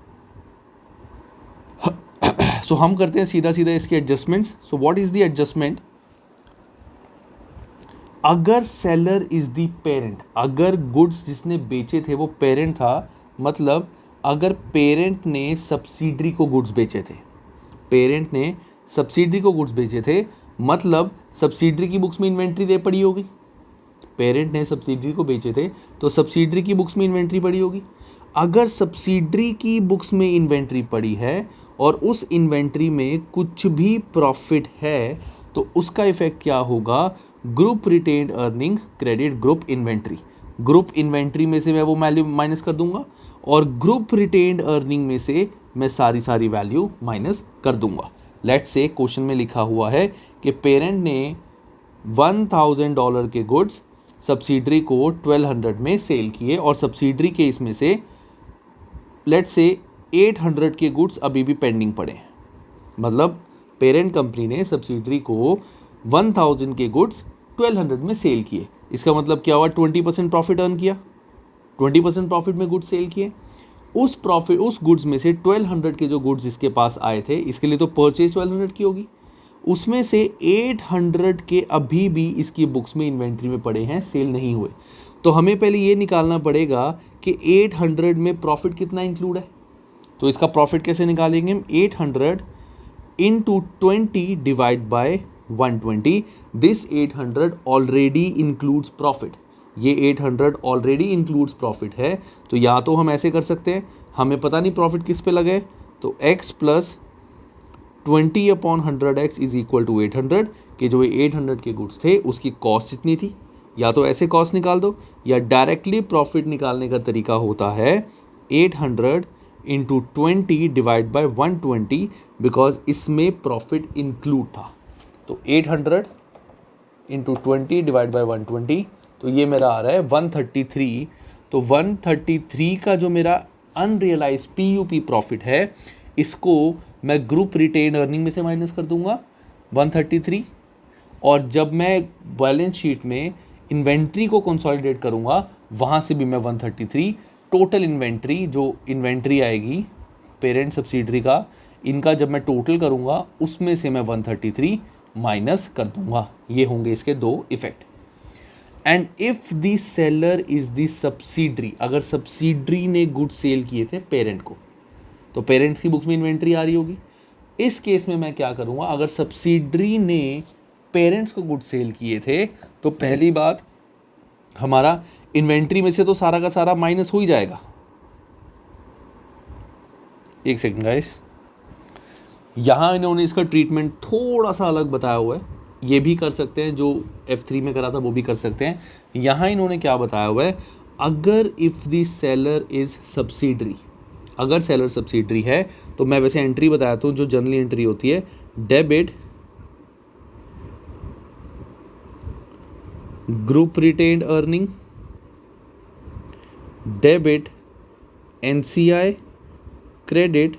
सो हम करते हैं सीधा सीधा इसके adjustments. So what is the adjustment? अगर सेलर इज द पेरेंट, अगर गुड्स जिसने बेचे थे वो पेरेंट था, मतलब अगर पेरेंट ने सब्सिडरी को गुड्स बेचे थे, पेरेंट ने सब्सिडरी को गुड्स बेचे थे, मतलब सब्सिडरी की बुक्स में इन्वेंट्री दे पड़ी होगी, पेरेंट ने सब्सिडरी को बेचे थे तो सब्सिडरी की बुक्स में इन्वेंट्री पड़ी होगी। अगर सब्सिडरी की बुक्स में इन्वेंट्री पड़ी है और उस इन्वेंट्री में कुछ भी प्रॉफिट है, तो उसका इफेक्ट क्या होगा, group retained earning credit group inventory. Group inventory में से मैं वो वैल्यू माइनस कर दूंगा और ग्रुप रिटेन्ड अर्निंग में से मैं सारी वैल्यू माइनस कर दूंगा। लेट्स से क्वेश्चन में लिखा हुआ है कि पेरेंट ने $1000 के गुड्स सब्सिडरी को 1200 में सेल किए और सब्सिडरी के इसमें से लेट्स से 800 के गुड्स अभी भी पेंडिंग पड़े हैं। मतलब पेरेंट कंपनी ने सब्सिडरी को 1000 के गुड्स 1200 में सेल किए। इसका मतलब क्या हुआ, 20% प्रॉफिट अर्न किया, 20% प्रॉफिट में गुड्स सेल किए। उस गुड्स में से 1200 के जो गुड्स इसके पास आए थे, इसके लिए तो परचेज 1200 की होगी, उसमें से 800 के अभी भी इसकी बुक्स में इन्वेंट्री में पड़े हैं, सेल नहीं हुए। तो हमें पहले ये निकालना पड़ेगा कि 800 में प्रॉफिट कितना इंक्लूड है। तो इसका प्रॉफिट कैसे निकालेंगे हम, 800 into 20 divide by 120। This 800 already includes profit, ये 800 ऑलरेडी इंक्लूड्स प्रॉफिट है। तो या तो हम ऐसे कर सकते हैं, हमें पता नहीं प्रॉफिट किस पे लगे, तो x plus 20/100x is equal to 800 कि जो 800 के गुड्स थे उसकी कॉस्ट इतनी थी। या तो ऐसे कॉस्ट निकाल दो, या डायरेक्टली प्रॉफिट निकालने का तरीका होता है 800 इंटू 20 डिवाइड बाय 120, बिकॉज इसमें प्रॉफिट इंक्लूड था। तो 800 इंटू 20 डिवाइड बाय 120, तो ये मेरा आ रहा है 133। तो 133 का जो मेरा अनरियलाइज PUP प्रॉफिट है, इसको मैं ग्रुप रिटेन अर्निंग में से माइनस कर दूंगा 133। और जब मैं बैलेंस शीट में इन्वेंट्री को कंसोलिडेट करूंगा, वहाँ से भी मैं 133 टोटल इन्वेंट्री, जो इन्वेंट्री आएगी पेरेंट सब्सिडरी का, इनका जब मैं टोटल करूंगा उसमें से मैं 133 माइनस कर दूंगा। ये होंगे इसके दो effect. And if the seller is the subsidiary, अगर सब्सिडरी ने गुड सेल किए थे पेरेंट को, तो पेरेंट की बुक्स में इन्वेंट्री आ रही होगी। इस केस में मैं क्या करूंगा, अगर सब्सिडरी ने पेरेंट्स को गुड सेल किए थे, तो पहली बात हमारा इन्वेंट्री में से तो सारा का सारा माइनस हो ही जाएगा। एक सेकंड गाइस, यहां इन्होंने इसका ट्रीटमेंट थोड़ा सा अलग बताया हुआ है, ये भी कर सकते हैं, जो F3 में करा था वो भी कर सकते हैं। यहां इन्होंने क्या बताया हुआ है, अगर if the seller is subsidiary, अगर सेलर सब्सिडरी है, तो मैं वैसे एंट्री बताता हूं जो जनरली एंट्री होती है, debit group retained earning, debit NCI, credit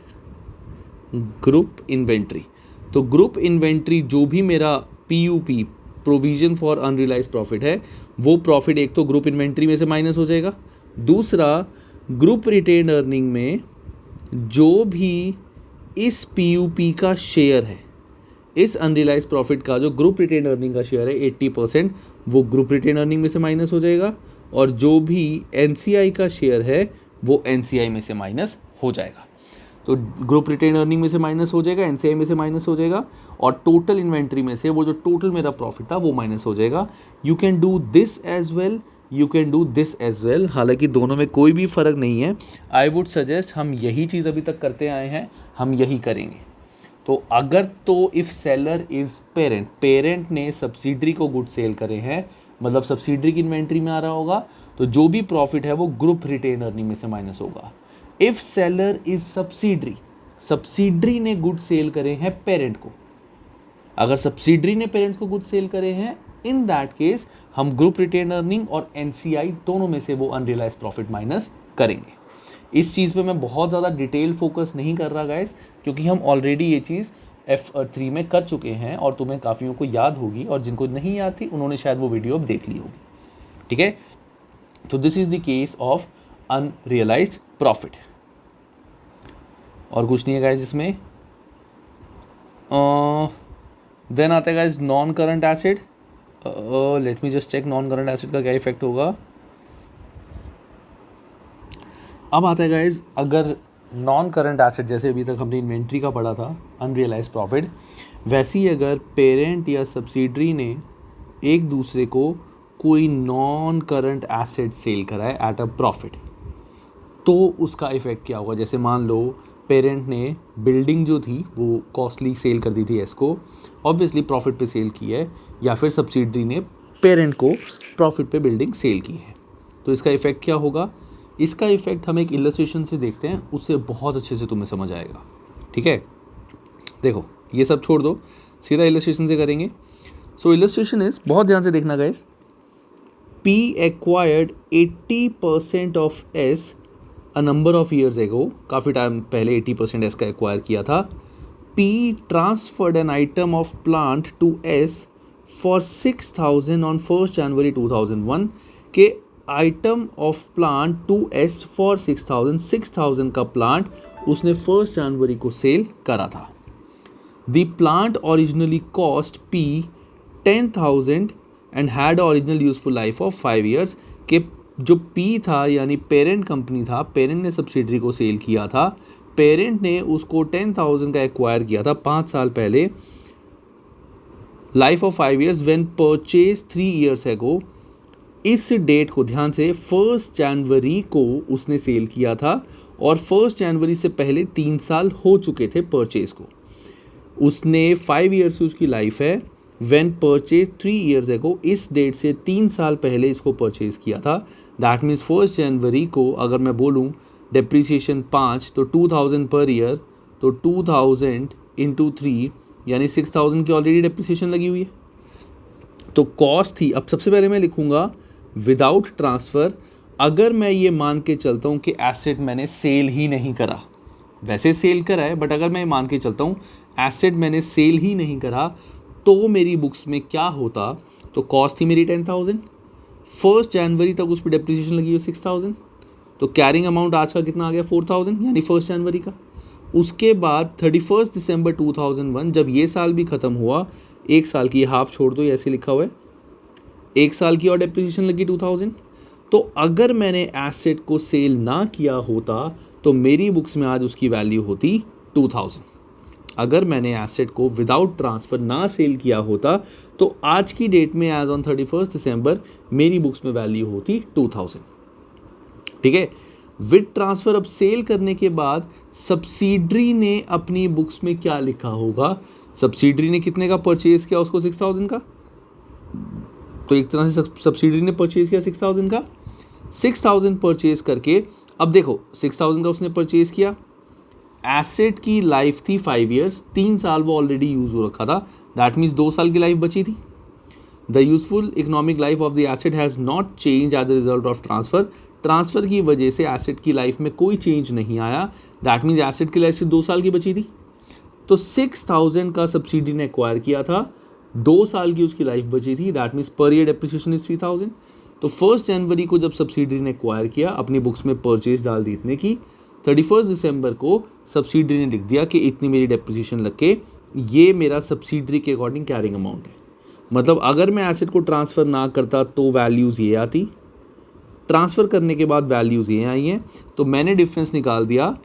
group inventory. तो ग्रुप इन्वेंट्री जो भी मेरा PUP provision for unrealised profit है, वो प्रॉफिट एक तो ग्रुप इन्वेंट्री में से माइनस हो जाएगा, दूसरा ग्रुप रिटेन्ड अर्निंग में जो भी इस PUP का शेयर है, इस अनरियलाइज्ड प्रॉफिट का जो ग्रुप रिटेन्ड अर्निंग का शेयर है 80%, वो ग्रुप रिटेन्ड अर्निंग में से माइनस हो जाएगा, और जो भी NCI का शेयर है वो NCI में से माइनस हो जाएगा। तो ग्रुप रिटेन अर्निंग में से माइनस हो जाएगा, NCI में से माइनस हो जाएगा, और टोटल इन्वेंट्री में से वो जो टोटल मेरा प्रॉफिट था वो माइनस हो जाएगा। You can do this as well, you can do this as well, हालांकि दोनों में कोई भी फ़र्क नहीं है। आई वुड सजेस्ट हम यही चीज़ अभी तक करते आए हैं, हम यही करेंगे। तो अगर तो if seller is parent, parent ने सब्सिडरी को गुड सेल करे हैं, मतलब सब्सिडरी की इन्वेंट्री में आ रहा होगा, तो जो भी प्रॉफिट है वो ग्रुप रिटेन अर्निंग में से माइनस होगा। If seller is subsidiary, subsidiary ने गुड सेल करे हैं पेरेंट को, अगर सब्सिडरी ने पेरेंट को गुड सेल करे हैं, इन दैट केस हम ग्रुप रिटेन अर्निंग और NCI दोनों में से वो अनरियलाइज प्रॉफिट माइनस करेंगे। इस चीज़ पे मैं बहुत ज़्यादा डिटेल फोकस नहीं कर रहा गाइस, क्योंकि हम ऑलरेडी ये चीज़ F3 में कर चुके हैं और तुम्हें काफ़ियों को याद होगी, और जिनको नहीं याद थी उन्होंने शायद वो वीडियो अब देख ली होगी। ठीक है, तो this is the case of unrealised profit. और कुछ नहीं है गाइस इसमें। देन आता है guys non current asset. Let me just check non current asset का क्या इफेक्ट होगा। अब आता है गाइस, अगर नॉन करंट एसेट जैसे अभी तक हमने इन्वेंट्री का पढ़ा था अनरियलाइज्ड प्रॉफिट, वैसे ही अगर पेरेंट या सब्सिडरी ने एक दूसरे को कोई नॉन करंट एसेट सेल कराए एट अ प्रॉफिट, तो उसका इफेक्ट क्या होगा। जैसे मान लो पेरेंट ने बिल्डिंग जो थी वो कॉस्टली सेल कर दी थी इसको, ऑब्वियसली प्रॉफिट पे सेल की है, या फिर सब्सिडरी ने पेरेंट को प्रॉफिट पे बिल्डिंग सेल की है, तो इसका इफेक्ट क्या होगा। इसका इफेक्ट हम एक इलस्ट्रेशन से देखते हैं, उससे बहुत अच्छे से तुम्हें समझ आएगा। ठीक है, देखो ये सब छोड़ दो, सीधा इलस्ट्रेशन से करेंगे. सो इलस्ट्रेशन इज, बहुत ध्यान से देखना guys, P acquired 80% of S a number of years ago. काफ़ी टाइम पहले 80% S का एक्वायर किया था. P transferred an item of plant to S for 6,000 on 1st January 2001 के item of plant to S for 6,000 का plant उसने 1st जनवरी को cell करा था. The plant originally cost P 10,000 and had original useful life of 5 years के जो P था यानी पेरेंट कंपनी था, पेरेंट ने सब्सिडरी को सेल किया था, पेरेंट ने उसको 10,000 का एक्वायर किया था 5 साल पहले, life of 5 years when purchase 3 years ago. इस डेट को ध्यान से 1st जनवरी को उसने सेल किया था और 1st जनवरी से पहले 3 साल हो चुके थे परचेज को. उसने 5 years की उसकी लाइफ है. व्हेन परचेज 3 years ago, इस डेट से 3 साल पहले इसको परचेज किया था. दैट मीन्स 1st जनवरी को अगर मैं बोलूँ डेप्रीसिएशन 5 तो 2,000 पर ईयर, तो 2,000 इंटू 3 यानी 6,000 की ऑलरेडी डेप्रीसिएशन लगी हुई है. तो कॉस्ट थी. अब सबसे पहले मैं लिखूँगा विदाउट ट्रांसफ़र. अगर मैं ये मान के चलता हूँ कि एसेट मैंने सेल ही नहीं करा, वैसे सेल करा है बट अगर मैं मान के चलता हूँ एसेट मैंने सेल ही नहीं करा, तो मेरी बुक्स में क्या होता, तो कॉस्ट थी मेरी 10,000, 1st जनवरी तक उस पर डेप्रिसिएशन लगी हुई 6,000, तो कैरिंग अमाउंट आज का कितना आ गया 4,000 यानी 1st जनवरी का. उसके बाद 31 दिसंबर 2001 जब ये साल भी ख़त्म हुआ, एक साल की हाफ छोड़ दो, ऐसे लिखा हुआ है, एक साल की और डेप्रिसिएशन लगी 2,000. तो अगर मैंने एसेट को सेल ना किया होता तो मेरी बुक्स में आज उसकी वैल्यू होती 2,000. अगर मैंने एसेट को विदाउट ट्रांसफ़र ना सेल किया होता तो आज की डेट में एज ऑन 31 दिसंबर मेरी बुक्स में वैल्यू होती 2,000. ठीक है. विद ट्रांसफ़र अब सेल करने के बाद सब्सिडरी ने अपनी बुक्स में क्या लिखा होगा, सब्सिडरी ने कितने का परचेज किया उसको 6,000 का, तो एक तरह से सब्सिडरी ने परचेज किया 6,000 का. 6,000 परचेज करके अब देखो 6,000 का उसने परचेज किया, एसेट की लाइफ थी 5 years, 3 साल वो ऑलरेडी यूज़ हो रखा था. दैट मीन्स 2 साल की लाइफ बची थी. The useful economic life of the asset has not change as the result of transfer. Transfer की वजह से एसेट की लाइफ में कोई चेंज नहीं आया. दैट मीन्स एसेट की लाइफ सिर्फ 2 साल की बची थी. तो 6,000 का सब्सिडी ने एक्वायर किया था, 2 साल की उसकी लाइफ बची थी. That means per year depreciation is 3,000. तो 1st जनवरी को जब सब्सिडी ने एक्वायर किया, अपनी बुक्स में परचेज डाल दी इतने की, 31 दिसंबर को सब्सिडी ने लिख दिया कि इतनी मेरी डेप्रिसिएशन लग के ये मेरा सब्सिडरी के अकॉर्डिंग कैरिंग अमाउंट है. मतलब अगर मैं एसेट को ट्रांसफ़र ना करता तो वैल्यूज़ ये आती, ट्रांसफ़र करने के बाद वैल्यूज़ ये आई हैं. तो मैंने डिफरेंस निकाल दिया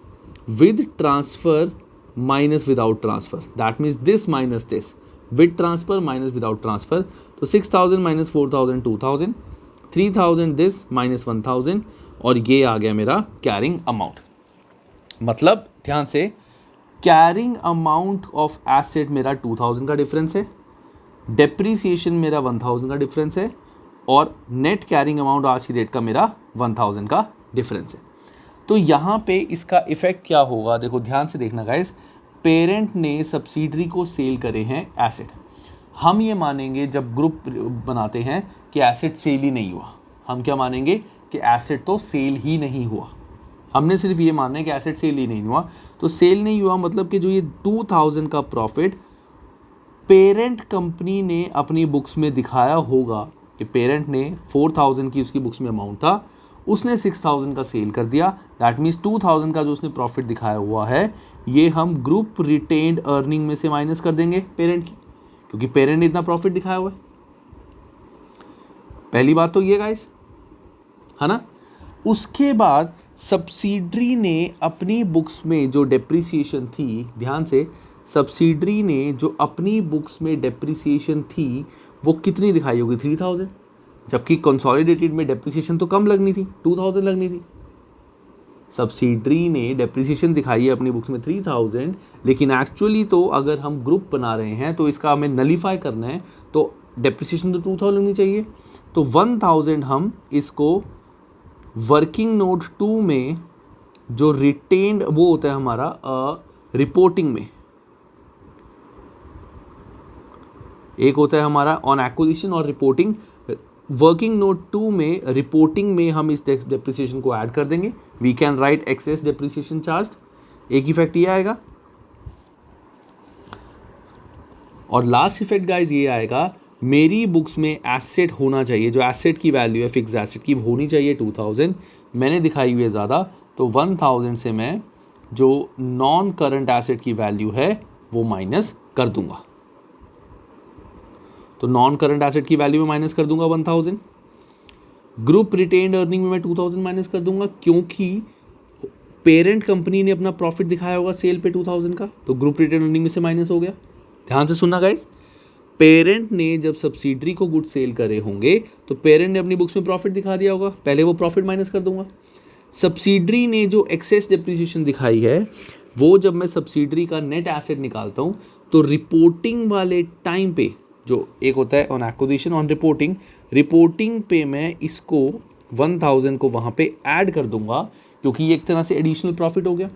with transfer minus without transfer. That means this minus this, with transfer minus without transfer. तो 6,000 माइनस 4,000 2,000, 3,000 दिस माइनस 1,000 और ये आ गया मेरा कैरिंग अमाउंट. मतलब ध्यान से, कैरिंग अमाउंट ऑफ एसेट मेरा 2,000 का डिफरेंस है, डेप्रीसिएशन मेरा 1,000 का डिफरेंस है और नेट कैरिंग अमाउंट आज की डेट का मेरा 1,000 का डिफरेंस है. तो यहाँ पे इसका इफेक्ट क्या होगा, देखो ध्यान से देखना गाइस. पेरेंट ने सब्सिडरी को सेल करे हैं एसेट. हम ये मानेंगे जब ग्रुप बनाते हैं कि एसेट सेल ही नहीं हुआ, हम क्या मानेंगे कि एसेट तो सेल ही नहीं हुआ. हमने सिर्फ ये मानना है कि एसेट सेल ही नहीं हुआ. तो सेल नहीं हुआ मतलब कि जो ये 2,000 का प्रॉफिट पेरेंट कंपनी ने अपनी बुक्स में दिखाया होगा कि पेरेंट ने 4,000 की उसकी बुक्स में अमाउंट था, उसने 6,000 का सेल कर दिया. दैट मीन्स 2,000 का जो उसने प्रॉफिट दिखाया हुआ है ये हम ग्रुप रिटेन्ड अर्निंग में से माइनस कर देंगे पेरेंट की, क्योंकि पेरेंट ने इतना प्रॉफिट दिखाया हुआ है. पहली बात तो ये गाइस है ना. उसके बाद सब्सिडरी ने अपनी बुक्स में जो डेप्रिसिएशन थी, ध्यान से, सब्सिडरी ने जो अपनी बुक्स में डेप्रिसिएशन थी वो कितनी दिखाई होगी 3,000, जबकि कंसोलिडेटेड में डेप्रिसिएशन तो कम लगनी थी, 2,000 लगनी थी. सब्सिडरी ने डेप्रिसिएशन दिखाई है अपनी बुक्स में 3,000, लेकिन एक्चुअली तो अगर हम ग्रुप बना रहे हैं तो इसका हमें नलीफाई करना है तो डेप्रिसिएशन तो 2,000 लगनी चाहिए. तो 1,000 हम इसको वर्किंग नोट 2 में जो रिटेन्ड वो होता है हमारा रिपोर्टिंग में, एक होता है हमारा ऑन एक्विजिशन और रिपोर्टिंग। वर्किंग नोट 2 में रिपोर्टिंग में हम इस डेप्रिसिएशन को ऐड कर देंगे, we can write excess depreciation charge, एक इफेक्ट ये आएगा। और लास्ट इफेक्ट गाइज ये आएगा, मेरी बुक्स में एसेट होना चाहिए, जो एसेट की वैल्यू है फिक्स एसेट की होनी चाहिए 2000, मैंने दिखाई हुई है ज़्यादा, तो 1000 से मैं जो नॉन करंट एसेट की वैल्यू है वो माइनस कर दूंगा। तो नॉन करंट एसेट की वैल्यू में माइनस कर दूंगा 1000। ग्रुप रिटेन्ड अर्निंग में मैं 2000 माइनस कर दूंगा, क्योंकि पेरेंट कंपनी ने अपना प्रॉफिट दिखाया होगा सेल पे 2000 का, तो ग्रुप रिटेन्ड अर्निंग में से माइनस हो गया। ध्यान से सुनना गाइस, पेरेंट ने जब सब्सिडरी को गुड सेल करे होंगे तो पेरेंट ने अपनी बुक्स में प्रॉफिट दिखा दिया होगा, पहले वो प्रॉफिट माइनस कर दूंगा। सब्सिडरी ने जो एक्सेस डेप्रिसिएशन दिखाई है, वो जब मैं सब्सिडरी का नेट एसेट निकालता हूँ तो रिपोर्टिंग वाले टाइम पे, जो एक होता है on acquisition on reporting, reporting पे मैं इसको 1000 को वहाँ पे ऐड कर दूंगा, क्योंकि ये एक तरह से एडिशनल प्रॉफिट हो गया।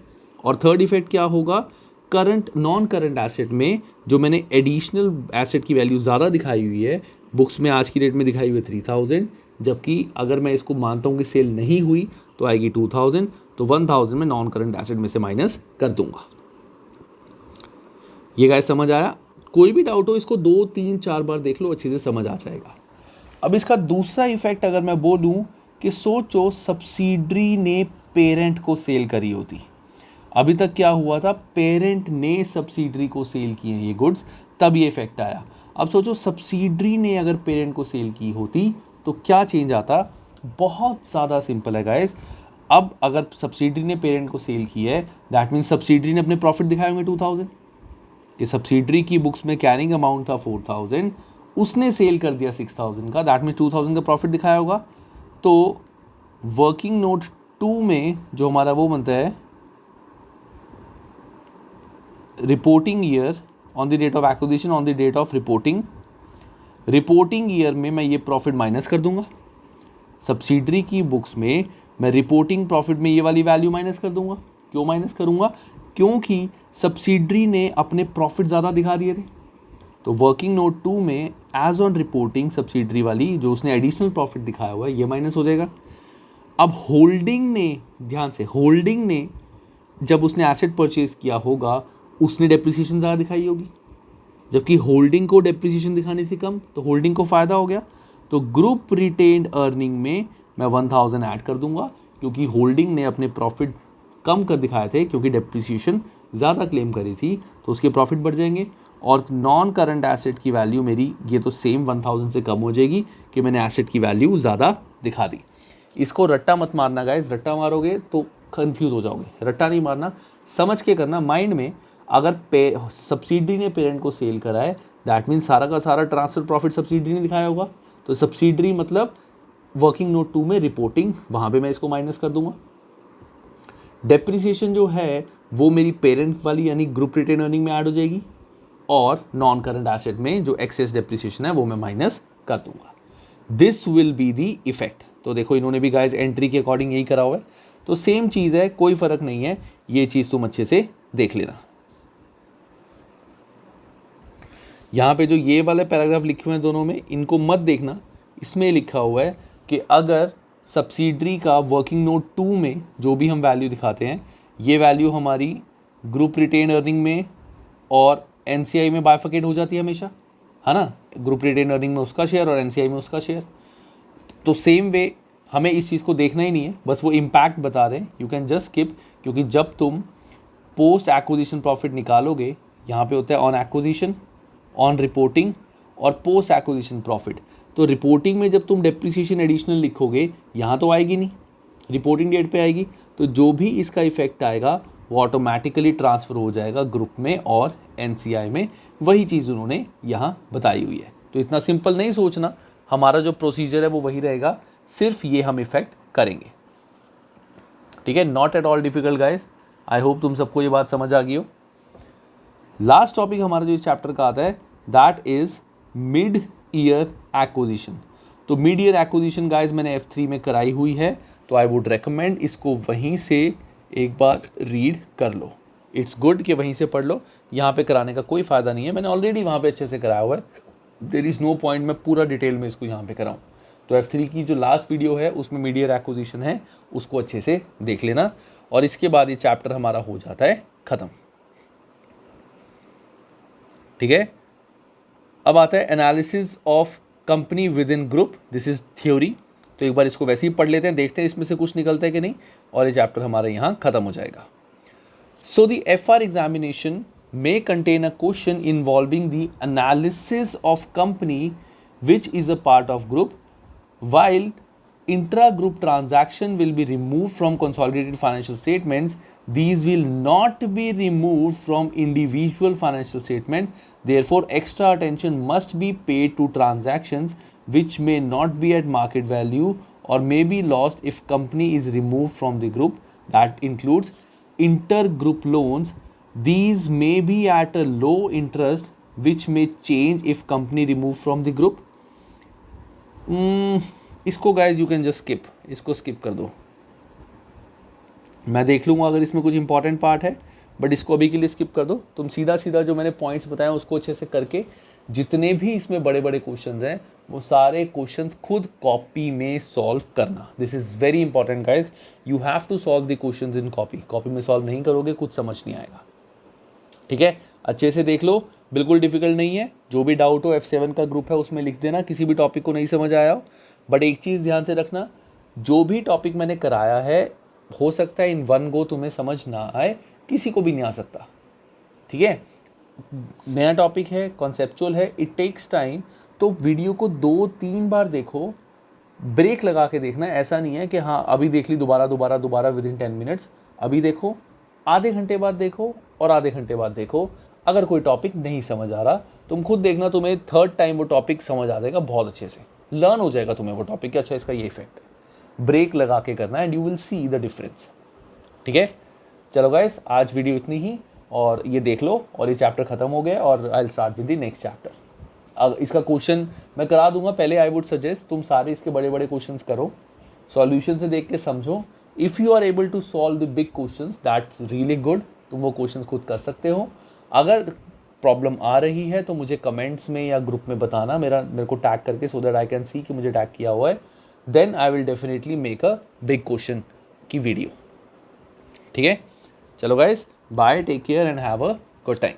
और थर्ड इफेक्ट क्या होगा, करंट नॉन करंट एसेट में जो मैंने एडिशनल एसेट की वैल्यू ज़्यादा दिखाई हुई है, बुक्स में आज की डेट में दिखाई हुई है 3000, जबकि अगर मैं इसको मानता हूँ कि सेल नहीं हुई तो आएगी 2000, तो 1000 में नॉन करंट एसेट में से माइनस कर दूंगा। ये गाइस समझ आया? कोई भी डाउट हो इसको 2 3 4 बार देख लो, अच्छे से समझ आ जाएगा। अब इसका दूसरा इफेक्ट अगर मैं बोलूं कि सोचो सब्सिडरी ने पेरेंट को सेल करी होती, अभी तक क्या हुआ था, पेरेंट ने सब्सिडरी को सेल किए ये गुड्स, तब ये इफेक्ट आया। अब सोचो सब्सिडरी ने अगर पेरेंट को सेल की होती तो क्या चेंज आता, बहुत ज़्यादा सिंपल है गाइस। अब अगर सब्सिडरी ने पेरेंट को सेल की है, दैट मीन्स सब्सिडरी ने अपने प्रॉफिट दिखाए होंगे 2000, कि सब्सिडरी की बुक्स में कैरिंग अमाउंट था 4000, उसने सेल कर दिया 6000 का, दैट मीन्स 2000 का प्रॉफिट दिखाया होगा। तो वर्किंग नोट 2 में जो हमारा वो बनता है reporting year on the date of acquisition on the date of reporting, reporting year में मैं ये प्रॉफिट माइनस कर दूंगा। सब्सिडरी की बुक्स में मैं रिपोर्टिंग प्रॉफिट में ये वाली वैल्यू माइनस कर दूंगा। क्यों माइनस करूंगा, क्योंकि सब्सिडरी ने अपने प्रॉफिट ज़्यादा दिखा दिए थे। तो वर्किंग नोट 2 में एज ऑन रिपोर्टिंग सब्सिडरी वाली जो उसने एडिशनल प्रॉफिट दिखाया हुआ है ये माइनस हो जाएगा। अब होल्डिंग ने, ध्यान से, होल्डिंग ने जब उसने एसेट परचेज किया होगा उसने डेप्रिसिएशन ज़्यादा दिखाई होगी, जबकि होल्डिंग को डेप्रिसिएशन दिखाने से कम, तो होल्डिंग को फ़ायदा हो गया। तो ग्रुप रिटेन्ड अर्निंग में मैं 1000 ऐड कर दूंगा, क्योंकि होल्डिंग ने अपने प्रॉफिट कम कर दिखाए थे, क्योंकि डेप्रिसिएशन ज़्यादा क्लेम करी थी, तो उसके प्रॉफिट बढ़ जाएंगे। और नॉन करंट एसेट की वैल्यू मेरी ये तो सेम 1000 से कम हो जाएगी कि मैंने एसेट की वैल्यू ज़्यादा दिखा दी। इसको रट्टा मत मारना गाइस, रट्टा मारोगे तो कंफ्यूज हो जाओगे। रट्टा नहीं मारना, समझ के करना माइंड में। अगर सब्सिडरी ने पेरेंट को सेल करा है, दैट मीन्स सारा का सारा ट्रांसफर प्रॉफिट सब्सिडरी ने दिखाया होगा। तो सब्सिडरी मतलब वर्किंग नोट 2 में रिपोर्टिंग, वहाँ पे मैं इसको माइनस कर दूंगा। डेप्रिसिएशन जो है वो मेरी पेरेंट वाली यानी ग्रुप रिटेन अर्निंग में ऐड हो जाएगी, और नॉन करंट एसेट में जो एक्सेस डेप्रिसिएशन है वो मैं माइनस कर दूंगा। This will be the effect. तो देखो इन्होंने भी गाइस एंट्री के अकॉर्डिंग यही करा हुआ है, तो सेम चीज़ है, कोई फ़र्क नहीं है। ये चीज़ तुम अच्छे से देख लेना। यहाँ पे जो ये वाले पैराग्राफ लिखे हुए हैं दोनों में, इनको मत देखना। इसमें लिखा हुआ है कि अगर सब्सिडरी का वर्किंग नोट 2 में जो भी हम वैल्यू दिखाते हैं, ये वैल्यू हमारी ग्रुप रिटेन अर्निंग में और एनसीआई में बाइफिकेट हो जाती है हमेशा, है ना। ग्रुप रिटेन अर्निंग में उसका शेयर और एनसीआई में उसका शेयर। तो सेम वे हमें इस चीज़ को देखना ही नहीं है, बस वो इम्पैक्ट बता रहे हैं। यू कैन जस्ट स्किप, क्योंकि जब तुम पोस्ट एक्विजिशन प्रॉफिट निकालोगे, यहाँ पे होता है ऑन एक्विजिशन, ऑन रिपोर्टिंग और पोस्ट एक्विजिशन प्रॉफिट। तो रिपोर्टिंग में जब तुम डेप्रिसिएशन एडिशनल लिखोगे, यहाँ तो आएगी नहीं, रिपोर्टिंग डेट पे आएगी। तो जो भी इसका इफेक्ट आएगा वो ऑटोमेटिकली ट्रांसफ़र हो जाएगा ग्रुप में और एनसीआई में। वही चीज़ उन्होंने यहाँ बताई हुई है। तो इतना सिंपल नहीं सोचना, हमारा जो प्रोसीजर है वो वही रहेगा, सिर्फ ये हम इफेक्ट करेंगे। ठीक है, not at all difficult guys. I hope तुम सबको ये बात समझ आ गई हो। लास्ट टॉपिक हमारा जो इस चैप्टर का आता है, that is mid year acquisition. तो मिड ईयर एक्विजिशन गाइस मैंने F3 में कराई हुई है, तो आई वुड रेकमेंड इसको वहीं से एक बार रीड कर लो। इट्स गुड कि वहीं से पढ़ लो, यहाँ पे कराने का कोई फ़ायदा नहीं है, मैंने ऑलरेडी वहाँ पे अच्छे से कराया हुआ है। देयर इज़ नो पॉइंट मैं पूरा डिटेल में इसको यहाँ पे कराऊँ। तो F3 की जो लास्ट वीडियो है उसमें मीडियर एक्विजिशन है, उसको अच्छे से देख लेना, और इसके बाद ये चैप्टर हमारा हो जाता है ख़त्म। ठीक है, अब आता है analysis of company with in group, this is theory. तो एक बार इसको वैसे ही पढ़ लेते हैं, देखते हैं इसमें से कुछ निकलता है कि नहीं, और ये चैप्टर हमारे यहाँ ख़त्म हो जाएगा। So the FR examination may contain a question involving the analysis of company which is a part of group, while intra-group transaction will be removed from consolidated financial statements. These will not be removed from individual financial statement. Therefore, extra attention must be paid to transactions which may not be at market value or may be lost if company is removed from the group. That includes inter-group loans. These may be at a low interest which may change if company removed from the group. इसको guys you can just skip, इसको skip कर दो, मैं देख लूँगा अगर इसमें कुछ इंपॉर्टेंट पार्ट है, बट इसको अभी के लिए स्किप कर दो। तुम सीधा सीधा जो मैंने पॉइंट्स बताए उसको अच्छे से करके, जितने भी इसमें बड़े बड़े क्वेश्चंस हैं वो सारे क्वेश्चंस खुद कॉपी में सॉल्व करना। This is very important guys, you have to solve the questions in copy. Copy में सॉल्व नहीं करोगे कुछ समझ नहीं आएगा। ठीक है, अच्छे से देख लो, बिल्कुल डिफिकल्ट नहीं है। जो भी डाउट हो F7 का ग्रुप है उसमें लिख देना, किसी भी टॉपिक को नहीं समझ आया हो। बट एक चीज़ ध्यान से रखना, जो भी टॉपिक मैंने कराया है हो सकता है इन वन गो तुम्हें समझ ना आए, किसी को भी नहीं आ सकता। ठीक है, नया टॉपिक है, कॉन्सेप्चुअल है, इट टेक्स टाइम। तो वीडियो को 2-3 बार देखो, ब्रेक लगा के देखना। ऐसा नहीं है कि हाँ अभी देख ली दोबारा विद इन 10 मिनट्स। अभी देखो, आधे घंटे बाद देखो, और आधे घंटे बाद देखो। अगर कोई टॉपिक नहीं समझ आ रहा, तुम खुद देखना, तुम्हें थर्ड टाइम वो टॉपिक समझ आ जाएगा, बहुत अच्छे से लर्न हो जाएगा तुम्हें वो टॉपिक कि अच्छा इसका ये इफेक्ट है। ब्रेक लगा के करना and you will see the difference. ठीक है, चलो गाइस, आज वीडियो इतनी ही, और ये देख लो, और ये चैप्टर खत्म हो गया, और I will start with the next chapter. अब इसका क्वेश्चन मैं करा दूंगा। पहले आई वुड सजेस्ट तुम सारे इसके बड़े बड़े क्वेश्चंस करो, सॉल्यूशन से देख के समझो। If you are able to solve the big questions that's really good, तुम वो क्वेश्चंस खुद कर सकते हो। अगर प्रॉब्लम आ रही है तो मुझे कमेंट्स में या ग्रुप में बताना, मेरे को टैग करके, so that I can see कि मुझे टैग किया हुआ है। Then I will definitely make a big question की वीडियो। ठीक है, चलो guys, bye, take care and have a good time.